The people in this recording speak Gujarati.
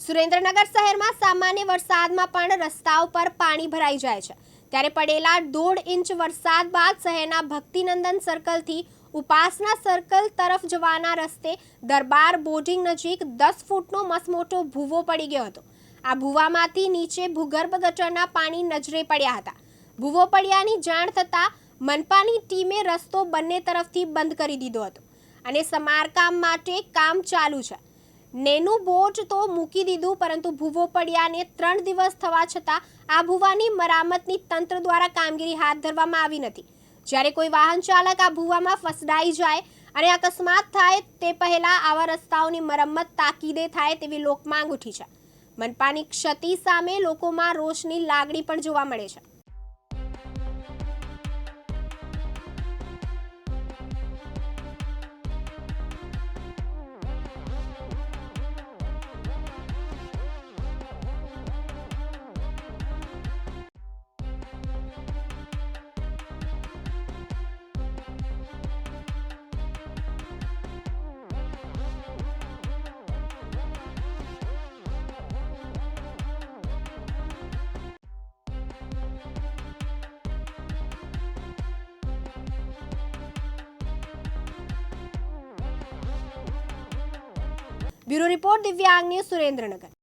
સુરેન્દ્રનગર શહેરમાં સામાન્ય વરસાદમાં પણ રસ્તાઓ પર પાણી ભરાઈ જાય છે। ત્યારે પડેલા 1.5 ઇંચ વરસાદ બાદ શહેરના ભક્તિનંદન સર્કલથી ઉપાસના સર્કલ તરફ જવાના રસ્તે દરબાર બોર્ડિંગ નજીક 10 ફૂટનો મસમોટો ભૂવો પડી ગયો હતો। આ ભૂવામાંથી નીચે ભૂગર્ભ ગટરના પાણી નજરે પડ્યા હતા। ભૂવો પડ્યાની જાણ થતાં મનપાની ટીમે રસ્તો બંને તરફથી બંધ કરી દીધો હતો અને સમારકામ માટે કામ ચાલુ છે। નેનું બોટ તો મૂકી દીધું, પરંતુ ભૂવો પડ્યાને 3 દિવસ થવા છતાં આ ભૂવાની મરામતની તંત્ર દ્વારા કામગીરી હાથ ધરવામાં આવી નથી। જ્યારે કોઈ વાહન ચાલક આ ભૂવામાં ફસડાઈ જાય અને અકસ્માત થાય તે પહેલા આવા રસ્તાઓની મરમ્મત તાકીદે થાય તેવી લોકમાંગ ઉઠી છે। મનપાની ક્ષતિ સામે લોકોમાં રોષની લાગણી પણ જોવા મળે છે। ब्यूरो रिपोर्ट दिव्यांग न्यूज़ सुरेंद्रनगर।